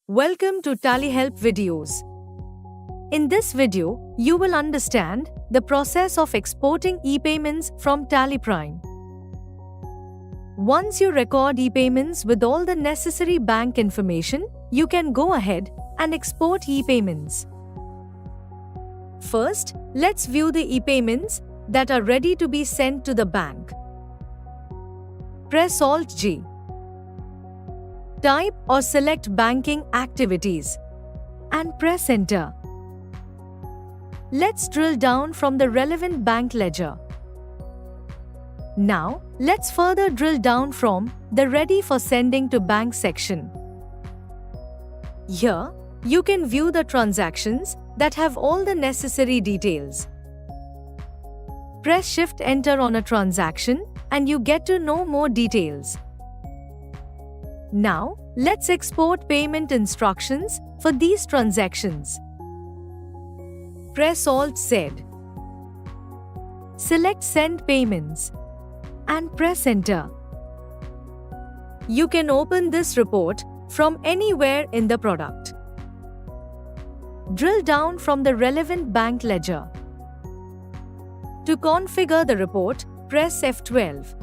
Welcome to Tally Help videos. In this video, you will understand the process of exporting e-payments from Tally Prime. Once you record e-payments with all the necessary bank information, you can go ahead and export e-payments. First, let's view the e-payments that are ready to be sent to the bank. Press Alt-G. Type or select banking activities and press Enter. Let's drill down from the relevant bank ledger. Now, let's further drill down from the Ready for Sending to Bank section. Here, you can view the transactions that have all the necessary details. Press Shift Enter on a transaction and you get to know more details. Now, let's export payment instructions for these transactions. Press Alt-Z. Select Send Payments and press Enter. You can open this report from anywhere in the product. Drill down from the relevant bank ledger. To configure the report, press F12.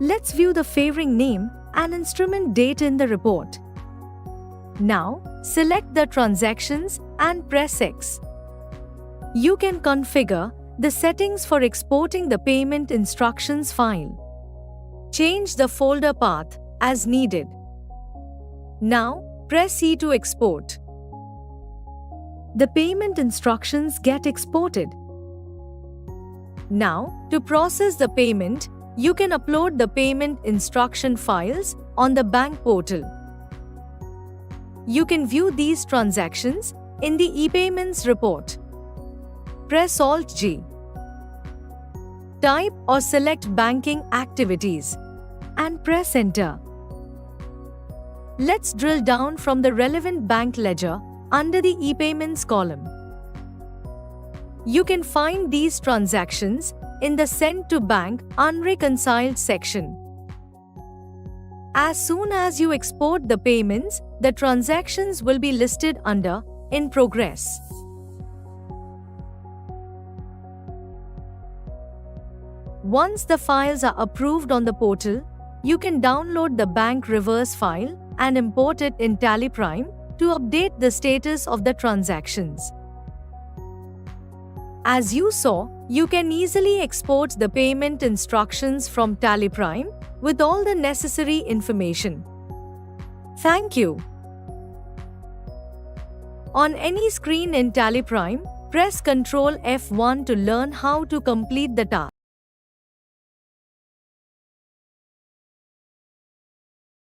Let's view the favoring name and instrument date in the report. Now, select the transactions and press X. You can configure the settings for exporting the payment instructions file. Change the folder path as needed. Now, press E to export. The payment instructions get exported. Now, to process the payment, you can upload the payment instruction files on the bank portal. You can view these transactions in the e-payments report. Press Alt-G. Type or select banking activities and press Enter. Let's drill down from the relevant bank ledger under the e-payments column. You can find these transactions in the Send to Bank Unreconciled section. As soon as you export the payments, the transactions will be listed under In Progress. Once the files are approved on the portal, you can download the bank reverse file and import it in Tally Prime to update the status of the transactions. As you saw, you can easily export the payment instructions from Tally Prime with all the necessary information. Thank you. On any screen in Tally Prime, press Ctrl F1 to learn how to complete the task.